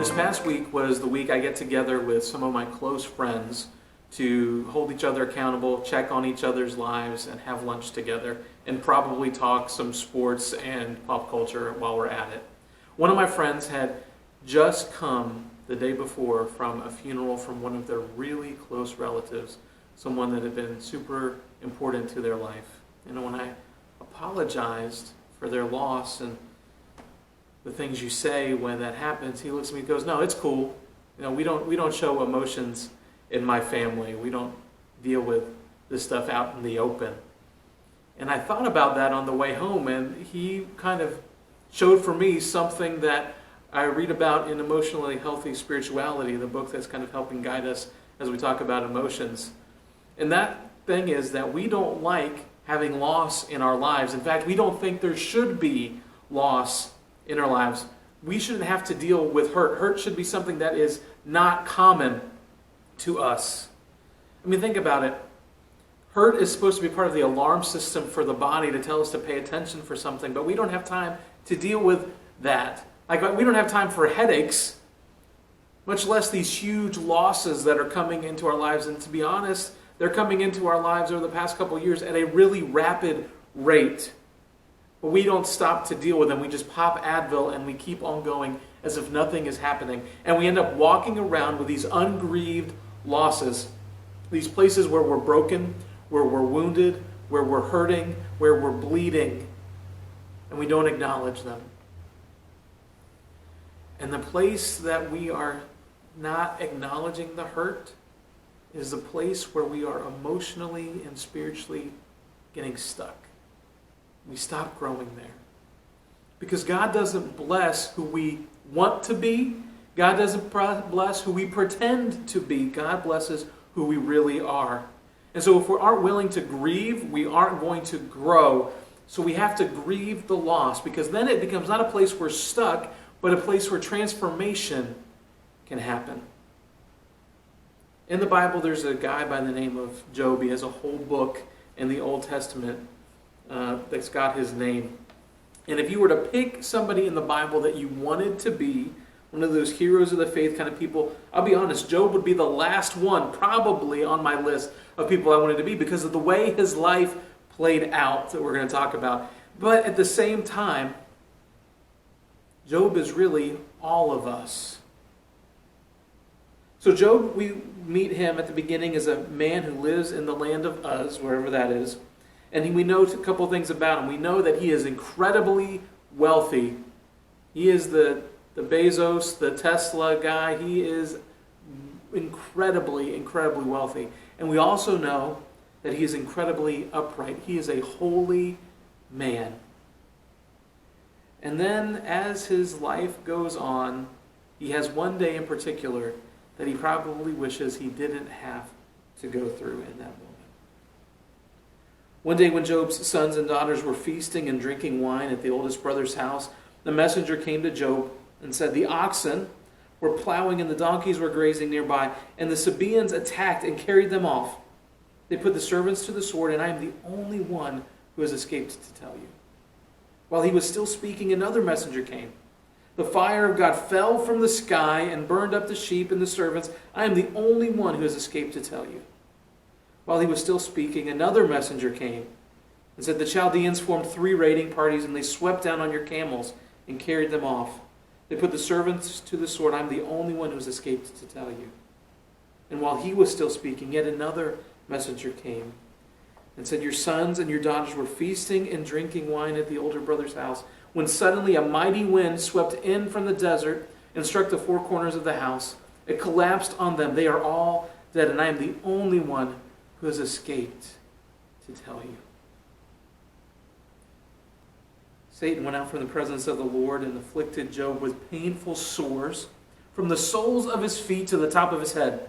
This past week was the week I get together with some of my close friends to hold each other accountable, check on each other's lives, and have lunch together, and probably talk some sports and pop culture while we're at it. One of my friends had just come the day before from a funeral from one of their really close relatives, someone that had been super important to their life. And when I apologized for their loss and the things you say when that happens, he looks at me and goes, "No, it's cool. We don't show emotions in my family. We don't deal with this stuff out in the open." And I thought about that on the way home, and he kind of showed for me something that I read about in Emotionally Healthy Spirituality, the book that's kind of helping guide us as we talk about emotions. And that thing is that we don't like having loss in our lives. In fact, we don't think there should be loss in our lives. We shouldn't have to deal with hurt. Hurt should be something that is not common to us. I mean, think about it. Hurt is supposed to be part of the alarm system for the body to tell us to pay attention for something, but we don't have time to deal with that. Like, we don't have time for headaches, much less these huge losses that are coming into our lives. And to be honest, they're coming into our lives over the past couple of years at a really rapid rate. But we don't stop to deal with them. We just pop Advil and we keep on going as if nothing is happening. And we end up walking around with these ungrieved losses, these places where we're broken, where we're wounded, where we're hurting, where we're bleeding, and we don't acknowledge them. And the place that we are not acknowledging the hurt is the place where we are emotionally and spiritually getting stuck. We stop growing there. Because God doesn't bless who we want to be. God doesn't bless who we pretend to be. God blesses who we really are. And so if we aren't willing to grieve, we aren't going to grow. So we have to grieve the loss, because then it becomes not a place we're stuck, but a place where transformation can happen. In the Bible, there's a guy by the name of Job. He has a whole book in the Old Testament that's got his name. And if you were to pick somebody in the Bible that you wanted to be, one of those heroes of the faith kind of people, I'll be honest, Job would be the last one probably on my list of people I wanted to be because of the way his life played out that we're going to talk about. But at the same time, Job is really all of us. So Job, we meet him at the beginning as a man who lives in the land of Uz, wherever that is. And we know a couple things about him. We know that he is incredibly wealthy. He is the Bezos, the Tesla guy. He is incredibly, incredibly wealthy. And we also know that he is incredibly upright. He is a holy man. And then as his life goes on, he has one day in particular that he probably wishes he didn't have to go through in that moment. One day when Job's sons and daughters were feasting and drinking wine at the oldest brother's house, the messenger came to Job and said, "The oxen were plowing and the donkeys were grazing nearby, and the Sabaeans attacked and carried them off. They put the servants to the sword, and I am the only one who has escaped to tell you." While he was still speaking, another messenger came. "The fire of God fell from the sky and burned up the sheep and the servants. I am the only one who has escaped to tell you." While he was still speaking, another messenger came and said, "The Chaldeans formed 3 raiding parties, and they swept down on your camels and carried them off. They put the servants to the sword. I'm the only one who has escaped to tell you." And while he was still speaking, yet another messenger came and said, "Your sons and your daughters were feasting and drinking wine at the older brother's house, when suddenly a mighty wind swept in from the desert and struck the 4 corners of the house. It collapsed on them. They are all dead, and I am the only one who has escaped to tell you." Satan went out from the presence of the Lord and afflicted Job with painful sores from the soles of his feet to the top of his head.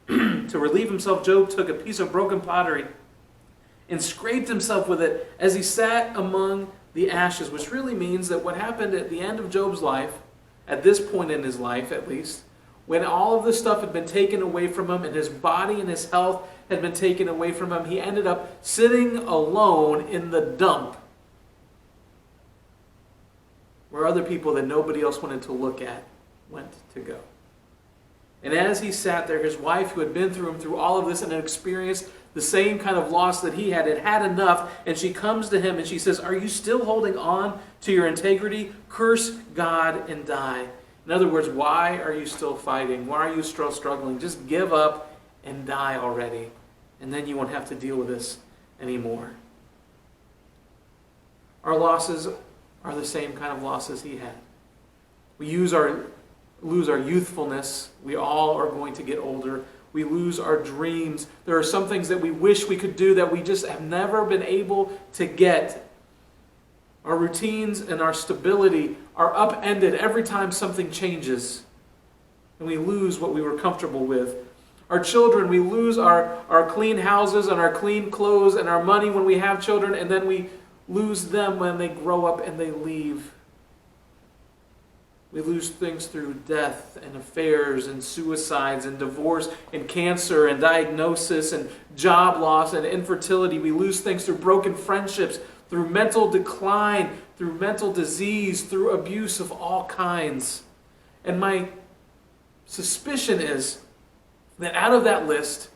To relieve himself, Job took a piece of broken pottery and scraped himself with it as he sat among the ashes, which really means that what happened at the end of Job's life, at this point in his life at least, when all of this stuff had been taken away from him and his body and his health had been taken away from him, he ended up sitting alone in the dump where other people that nobody else wanted to look at went to go. And as he sat there, his wife, who had been through all of this and had experienced the same kind of loss that he had had enough, and she comes to him and she says, "Are you still holding on to your integrity? Curse God and die." In other words, why are you still fighting? Why are you still struggling? Just give up and die already, and then you won't have to deal with this anymore. Our losses are the same kind of losses he had. We lose our youthfulness. We all are going to get older. We lose our dreams. There are some things that we wish we could do that we just have never been able to get. Our routines and our stability are upended every time something changes. And we lose what we were comfortable with. Our children, we lose our clean houses and our clean clothes and our money when we have children, and then we lose them when they grow up and they leave. We lose things through death and affairs and suicides and divorce and cancer and diagnosis and job loss and infertility. We lose things through broken friendships, through mental decline, through mental disease, through abuse of all kinds. And my suspicion is that out of that list,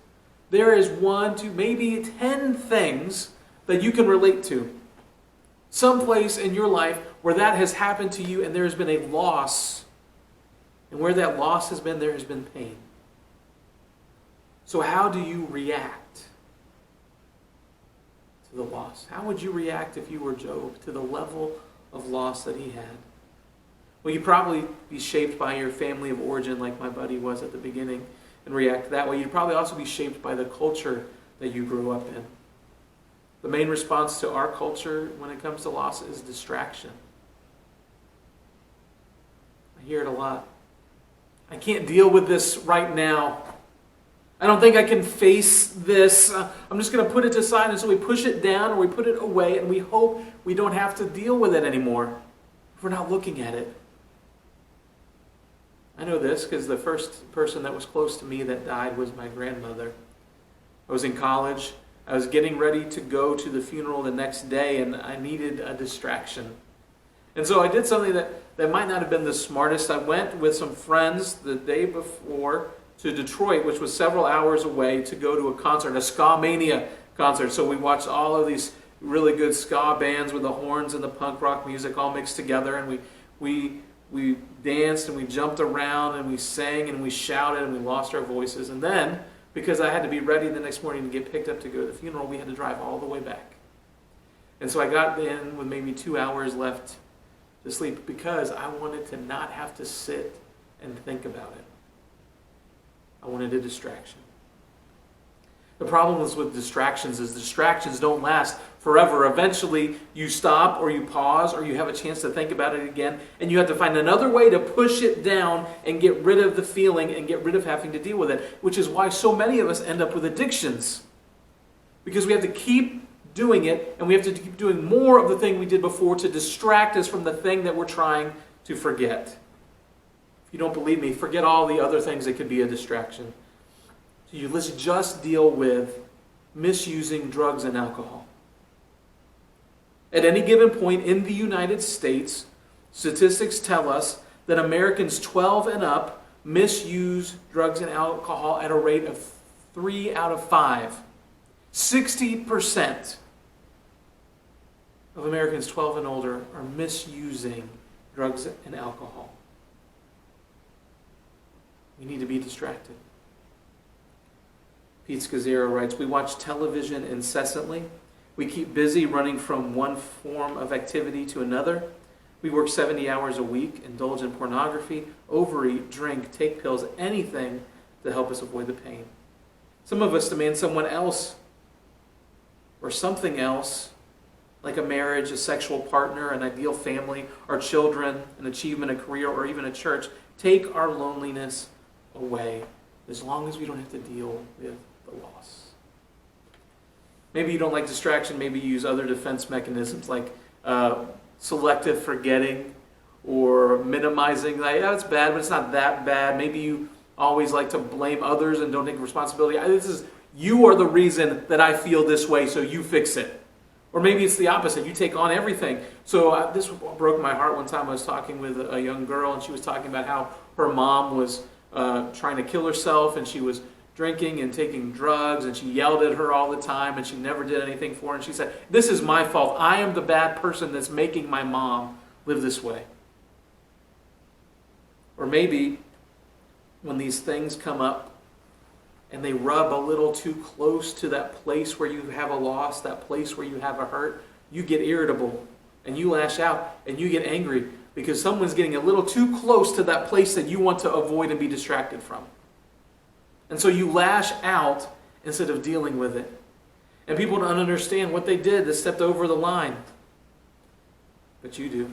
there is 1 to maybe 10 things that you can relate to. Someplace in your life where that has happened to you and there has been a loss. And where that loss has been, there has been pain. So how do you react to the loss? How would you react if you were Job to the level of loss that he had? Well, you'd probably be shaped by your family of origin like my buddy was at the beginning and react that way. You'd probably also be shaped by the culture that you grew up in. The main response to our culture when it comes to loss is distraction. I hear it a lot. I can't deal with this right now. I don't think I can face this. I'm just going to put it aside. And so we push it down or we put it away and we hope we don't have to deal with it anymore if we're not looking at it. I know this because the first person that was close to me that died was my grandmother. I was in college. I was getting ready to go to the funeral the next day, and I needed a distraction. And so I did something that might not have been the smartest. I went with some friends the day before to Detroit, which was several hours away, to go to a concert, a Ska Mania concert. So we watched all of these really good ska bands with the horns and the punk rock music all mixed together, and we danced and we jumped around and we sang and we shouted and we lost our voices. And then, because I had to be ready the next morning to get picked up to go to the funeral, we had to drive all the way back. And so I got in with maybe 2 hours left to sleep because I wanted to not have to sit and think about it. I wanted a distraction. The problem with distractions is distractions don't last forever. Eventually, you stop or you pause or you have a chance to think about it again, and you have to find another way to push it down and get rid of the feeling and get rid of having to deal with it, which is why so many of us end up with addictions. Because we have to keep doing it, and we have to keep doing more of the thing we did before to distract us from the thing that we're trying to forget. If you don't believe me, forget all the other things that could be a distraction. Let's just deal with misusing drugs and alcohol. At any given point in the United States, statistics tell us that Americans 12 and up misuse drugs and alcohol at a rate of 3 out of 5. 60% of Americans 12 and older are misusing drugs and alcohol. We need to be distracted. Pete Scazzaro writes, "We watch television incessantly. We keep busy running from one form of activity to another. We work 70 hours a week, indulge in pornography, overeat, drink, take pills, anything to help us avoid the pain. Some of us demand someone else or something else, like a marriage, a sexual partner, an ideal family, our children, an achievement, a career, or even a church, take our loneliness away, as long as we don't have to deal with the loss." Maybe you don't like distraction. Maybe you use other defense mechanisms like selective forgetting or minimizing. Like, yeah, it's bad, but it's not that bad. Maybe you always like to blame others and don't take responsibility. You are the reason that I feel this way, so you fix it. Or maybe it's the opposite. You take on everything. So this broke my heart one time. I was talking with a young girl, and she was talking about how her mom was trying to kill herself, and she was drinking and taking drugs, and she yelled at her all the time, and she never did anything for her. And she said, "This is my fault. I am the bad person that's making my mom live this way." Or maybe when these things come up and they rub a little too close to that place where you have a loss, that place where you have a hurt, you get irritable and you lash out and you get angry because someone's getting a little too close to that place that you want to avoid and be distracted from. And so you lash out instead of dealing with it. And people don't understand what they did. They stepped over the line. But you do.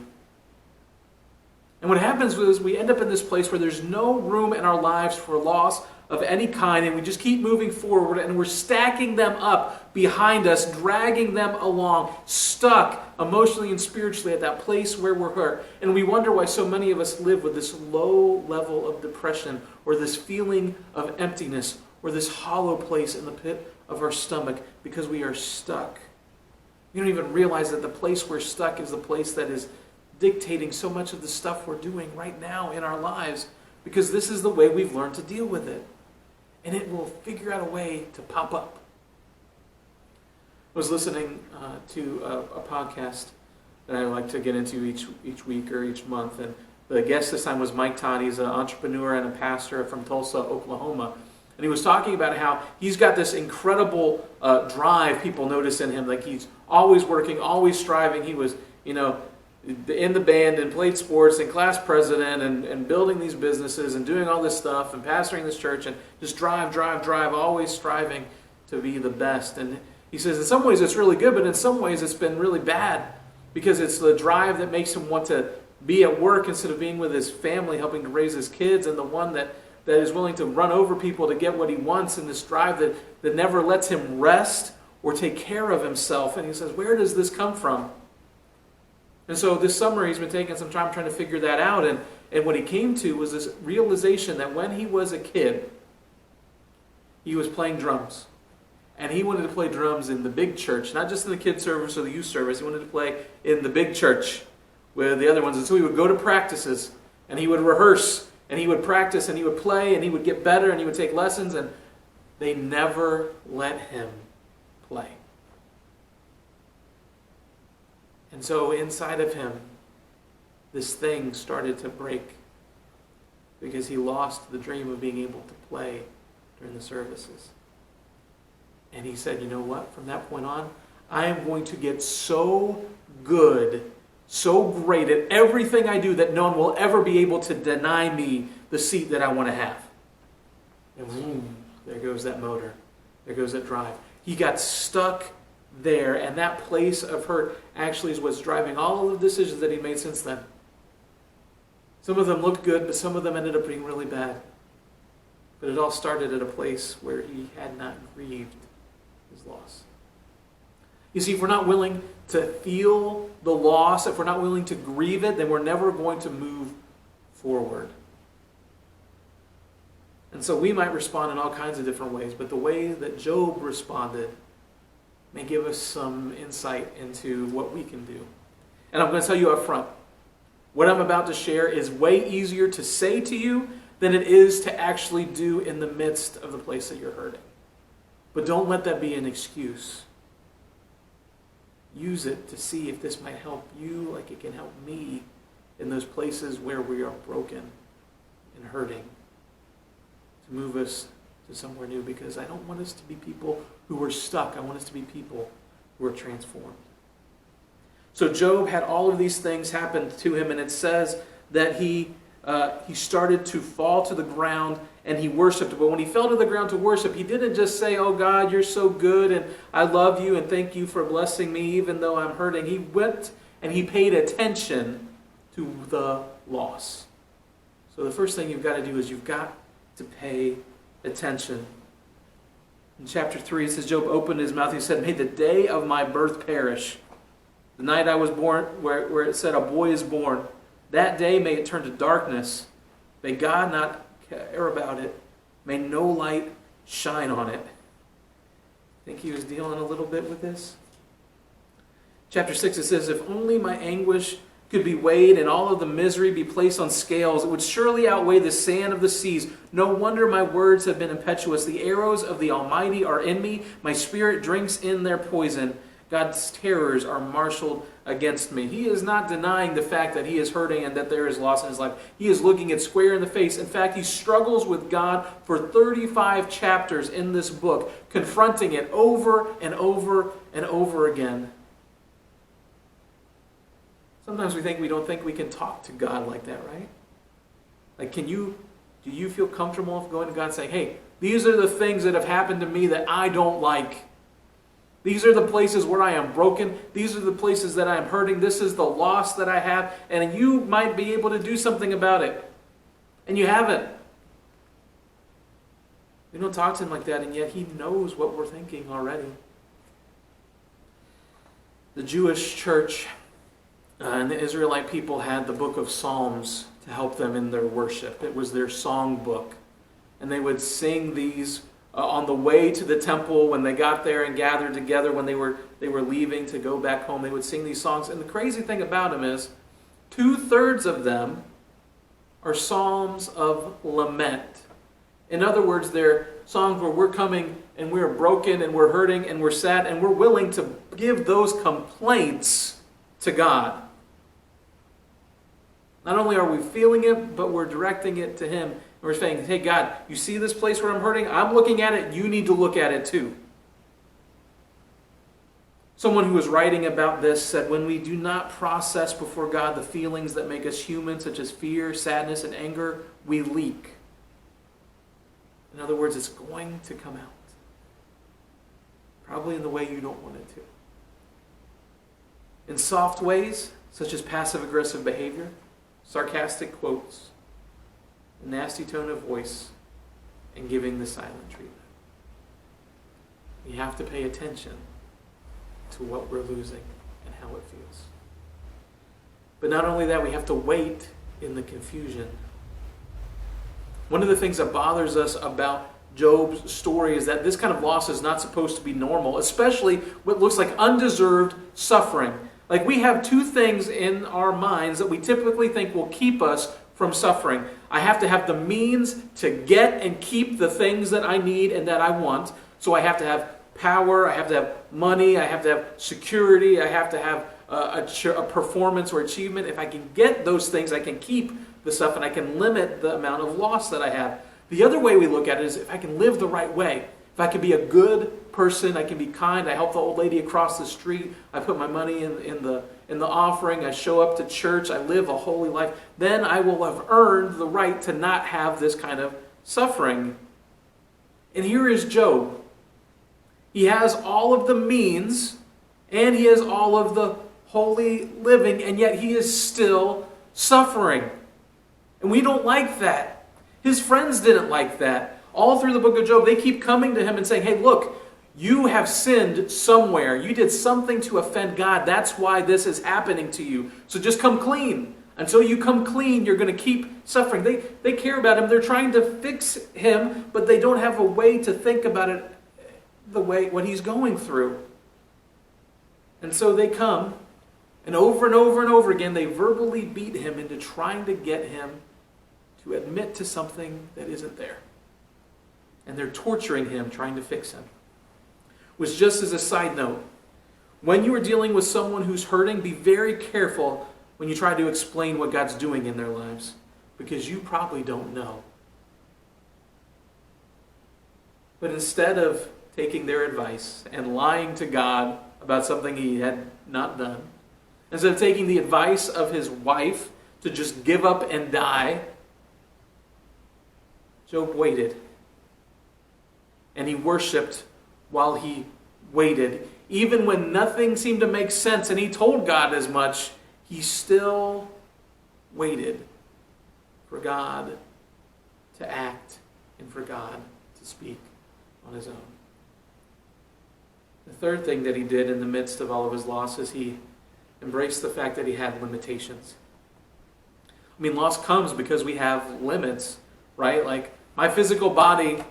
And what happens is we end up in this place where there's no room in our lives for loss of any kind, and we just keep moving forward, and we're stacking them up behind us, dragging them along, stuck emotionally and spiritually at that place where we're hurt. And we wonder why so many of us live with this low level of depression, or this feeling of emptiness, or this hollow place in the pit of our stomach, because we are stuck. You don't even realize that the place we're stuck is the place that is dictating so much of the stuff we're doing right now in our lives, because this is the way we've learned to deal with it. And it will figure out a way to pop up. I was listening to a podcast that I like to get into each week or each month, and the guest this time was Mike Todd. He's an entrepreneur and a pastor from Tulsa, Oklahoma. And he was talking about how he's got this incredible drive people notice in him. Like he's always working, always striving. He was, in the band and played sports and class president and building these businesses and doing all this stuff and pastoring this church and just drive, always striving to be the best. And he says in some ways it's really good, but in some ways it's been really bad because it's the drive that makes him want to be at work instead of being with his family, helping to raise his kids, and the one that is willing to run over people to get what he wants, and this drive that never lets him rest or take care of himself. And he says, where does this come from? And so this summer he's been taking some time trying to figure that out, and what he came to was this realization that when he was a kid, he was playing drums. And he wanted to play drums in the big church, not just in the kids' service or the youth service. He wanted to play in the big church with the other ones. And so he would go to practices, and he would rehearse, and he would practice, and he would play, and he would get better, and he would take lessons, and they never let him play. And so inside of him, this thing started to break because he lost the dream of being able to play during the services. And he said, you know what? From that point on, I am going to get so good, so great at everything I do that no one will ever be able to deny me the seat that I want to have. And boom, there goes that motor. There goes that drive. He got stuck there, and that place of hurt actually is what's driving all of the decisions that he made since then. Some of them looked good, but some of them ended up being really bad. But it all started at a place where he had not grieved his loss. You see, if we're not willing to feel the loss, if we're not willing to grieve it, then we're never going to move forward. And so we might respond in all kinds of different ways, but the way that Job responded may give us some insight into what we can do. And I'm going to tell you up front, what I'm about to share is way easier to say to you than it is to actually do in the midst of the place that you're hurting. But don't let that be an excuse. Use it to see if this might help you like it can help me in those places where we are broken and hurting, to move us to somewhere new, because I don't want us to be people who are stuck. I want us to be people who are transformed. So Job had all of these things happen to him, and it says that he started to fall to the ground and he worshiped. But when he fell to the ground to worship, he didn't just say, oh God, you're so good and I love you and thank you for blessing me even though I'm hurting. He went and he paid attention to the loss. So the first thing you've got to do is you've got to pay attention. In chapter 3, it says, Job opened his mouth and he said, may the day of my birth perish. The night I was born, where it said a boy is born, that day may it turn to darkness. May God not care about it. May no light shine on it. Think he was dealing a little bit with this? Chapter 6, it says, "If only my anguish could be weighed and all of the misery be placed on scales, it would surely outweigh the sand of the seas. No wonder my words have been impetuous. The arrows of the Almighty are in me. My spirit drinks in their poison. God's terrors are marshaled against me." He is not denying the fact that he is hurting and that there is loss in his life. He is looking it square in the face. In fact, he struggles with God for 35 chapters in this book, confronting it over and over and over again. Sometimes we don't think we can talk to God like that, right? Like, do you feel comfortable with going to God and saying, "Hey, these are the things that have happened to me that I don't like. These are the places where I am broken. These are the places that I am hurting. This is the loss that I have." And you might be able to do something about it. And you haven't. We don't talk to him like that, and yet he knows what we're thinking already. The Jewish church and the Israelite people had the book of Psalms to help them in their worship. It was their song book. And they would sing these on the way to the temple when they got there and gathered together when they were leaving to go back home. They would sing these songs. And the crazy thing about them is 2/3 of them are psalms of lament. In other words, they're songs where we're coming and we're broken and we're hurting and we're sad and we're willing to give those complaints to God. Not only are we feeling it, but we're directing it to him. And we're saying, "Hey God, you see this place where I'm hurting? I'm looking at it. You need to look at it too." Someone who was writing about this said, "When we do not process before God the feelings that make us human, such as fear, sadness, and anger, we leak." In other words, it's going to come out. Probably in the way you don't want it to. In soft ways, such as passive-aggressive behavior, sarcastic quotes, a nasty tone of voice, and giving the silent treatment. We have to pay attention to what we're losing and how it feels. But not only that, we have to wait in the confusion. One of the things that bothers us about Job's story is that this kind of loss is not supposed to be normal, especially what looks like undeserved suffering. Like, we have two things in our minds that we typically think will keep us from suffering. I have to have the means to get and keep the things that I need and that I want. So I have to have power, I have to have money, I have to have security, I have to have a performance or achievement. If I can get those things, I can keep the stuff and I can limit the amount of loss that I have. The other way we look at it is if I can live the right way. If I can be a good person, I can be kind, I help the old lady across the street, I put my money in the offering, I show up to church, I live a holy life, then I will have earned the right to not have this kind of suffering. And here is Job. He has all of the means, and he has all of the holy living, and yet he is still suffering. And we don't like that. His friends didn't like that. All through the book of Job, they keep coming to him and saying, "Hey, look, you have sinned somewhere. You did something to offend God. That's why this is happening to you. So just come clean. Until you come clean, you're going to keep suffering." They care about him. They're trying to fix him, but they don't have a way to think about it the way what he's going through. And so they come, and over and over again, they verbally beat him into trying to get him to admit to something that isn't there. And they're torturing him, trying to fix him. Which, just as a side note, when you are dealing with someone who's hurting, be very careful when you try to explain what God's doing in their lives, because you probably don't know. But instead of taking their advice and lying to God about something he had not done, instead of taking the advice of his wife to just give up and die, Job waited. And he worshipped while he waited. Even when nothing seemed to make sense and he told God as much, he still waited for God to act and for God to speak on his own. The third thing that he did in the midst of all of his losses, he embraced the fact that he had limitations. I mean, loss comes because we have limits, right? Like, my physical body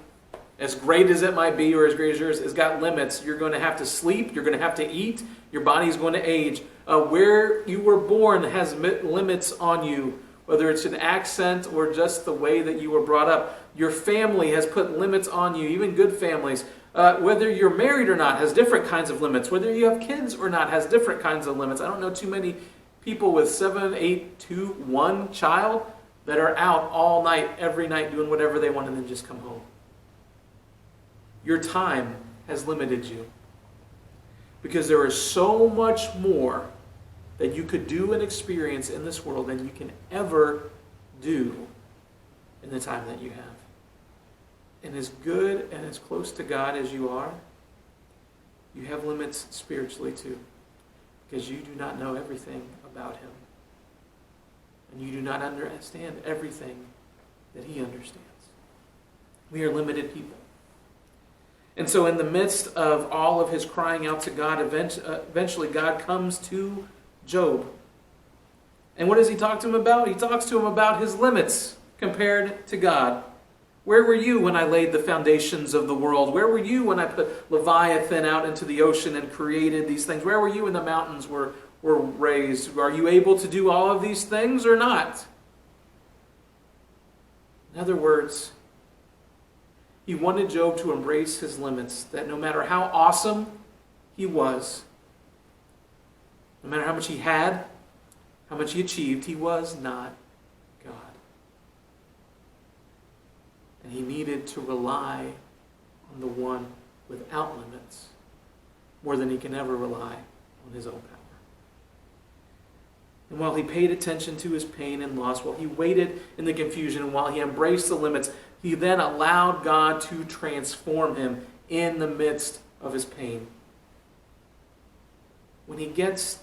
as great as it might be or as great as yours, has got limits. You're going to have to sleep. You're going to have to eat. Your body's going to age. Where you were born has limits on you, whether it's an accent or just the way that you were brought up. Your family has put limits on you, even good families. Whether you're married or not has different kinds of limits. Whether you have kids or not has different kinds of limits. I don't know too many people with 7, 8, 2, 1 child that are out all night, every night, doing whatever they want and then just come home. Your time has limited you. Because there is so much more that you could do and experience in this world than you can ever do in the time that you have. And as good and as close to God as you are, you have limits spiritually too. Because you do not know everything about Him. And you do not understand everything that He understands. We are limited people. And so in the midst of all of his crying out to God, eventually God comes to Job. And what does he talk to him about? He talks to him about his limits compared to God. Where were you when I laid the foundations of the world? Where were you when I put Leviathan out into the ocean and created these things? Where were you when the mountains were raised? Are you able to do all of these things or not? In other words, he wanted Job to embrace his limits, that no matter how awesome he was, no matter how much he had, how much he achieved, he was not God. And he needed to rely on the one without limits more than he can ever rely on his own power. And while he paid attention to his pain and loss, while he waited in the confusion, and while he embraced the limits, he then allowed God to transform him in the midst of his pain. When he gets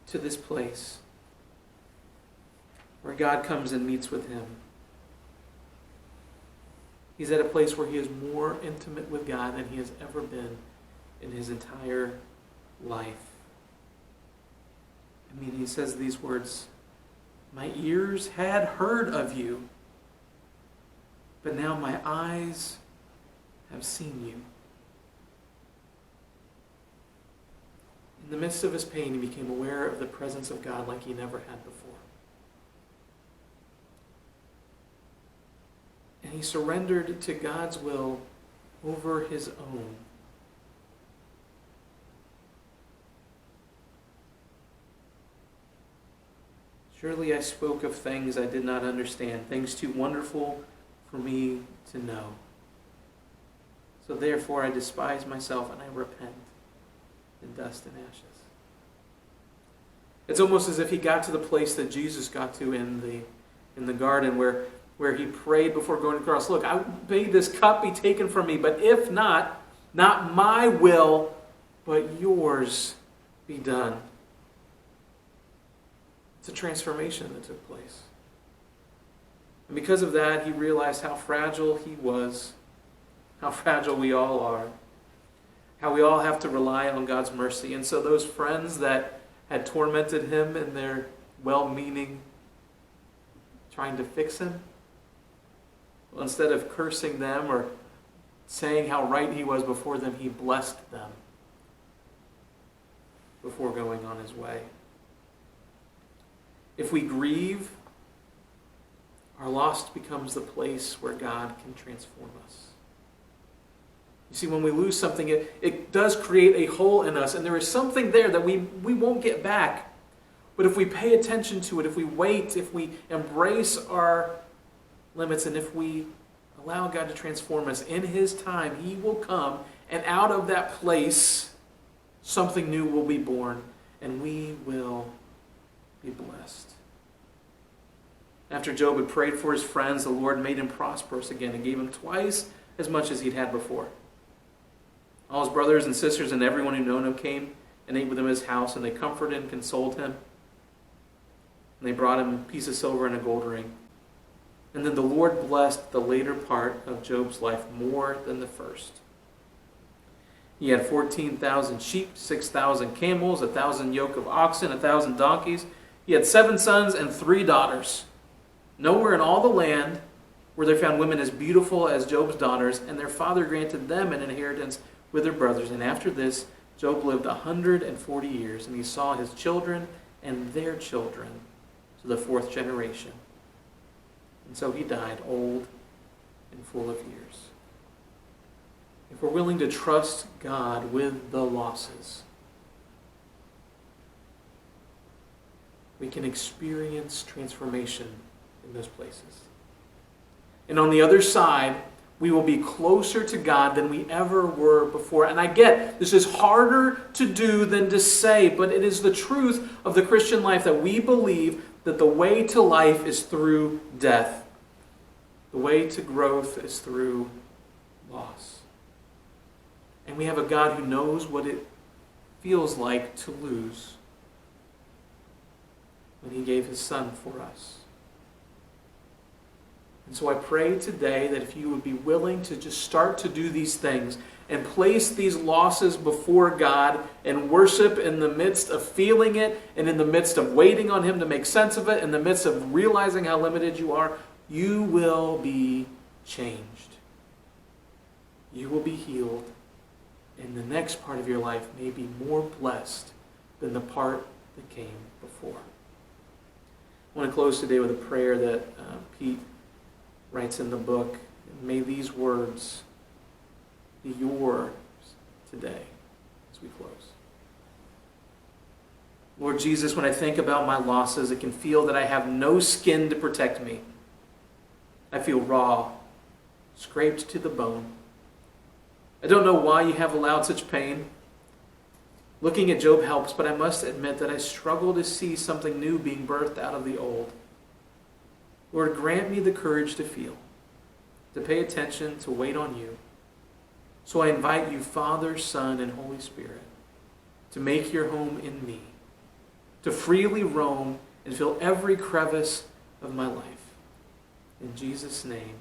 to this place where God comes and meets with him, he's at a place where he is more intimate with God than he has ever been in his entire life. I mean, he says these words, "My ears had heard of you, but now my eyes have seen you." In the midst of his pain, he became aware of the presence of God like he never had before. And he surrendered to God's will over his own. Surely I spoke of things I did not understand, things too wonderful for me to know. So therefore I despise myself and I repent in dust and ashes. It's almost as if he got to the place that Jesus got to in the garden where he prayed before going to the cross. Look, I may this cup be taken from me, but if not, not my will, but yours be done. It's a transformation that took place. And because of that, he realized how fragile he was, how fragile we all are, how we all have to rely on God's mercy. And so those friends that had tormented him in their well-meaning, trying to fix him, well, instead of cursing them or saying how right he was before them, he blessed them before going on his way. If we grieve, our loss becomes the place where God can transform us. You see, when we lose something, it does create a hole in us, and there is something there that we won't get back. But if we pay attention to it, if we wait, if we embrace our limits, and if we allow God to transform us in His time, He will come, and out of that place, something new will be born, and we will be blessed. After Job had prayed for his friends, the Lord made him prosperous again and gave him twice as much as he'd had before. All his brothers and sisters and everyone who known him came and ate with him in his house, and they comforted and consoled him. And they brought him a piece of silver and a gold ring. And then the Lord blessed the later part of Job's life more than the first. He had 14,000 sheep, 6,000 camels, 1,000 yoke of oxen, 1,000 donkeys. He had 7 sons and 3 daughters. Nowhere in all the land where they found women as beautiful as Job's daughters, and their father granted them an inheritance with their brothers. And after this, Job lived 140 years, and he saw his children and their children to the fourth generation. And so he died old and full of years. If we're willing to trust God with the losses, we can experience transformation in those places. And on the other side, we will be closer to God than we ever were before. And I get this is harder to do than to say, but it is the truth of the Christian life that we believe that the way to life is through death. The way to growth is through loss. And we have a God who knows what it feels like to lose when he gave his Son for us. And so I pray today that if you would be willing to just start to do these things and place these losses before God and worship in the midst of feeling it and in the midst of waiting on him to make sense of it, in the midst of realizing how limited you are, you will be changed. You will be healed. And the next part of your life may be more blessed than the part that came before. I want to close today with a prayer that Pete writes in the book. May these words be yours today as we close. Lord Jesus, when I think about my losses, it can feel that I have no skin to protect me. I feel raw, scraped to the bone. I don't know why you have allowed such pain. Looking at Job helps, but I must admit that I struggle to see something new being birthed out of the old. Lord, grant me the courage to feel, to pay attention, to wait on you. So I invite you, Father, Son, and Holy Spirit, to make your home in me, to freely roam and fill every crevice of my life. In Jesus' name,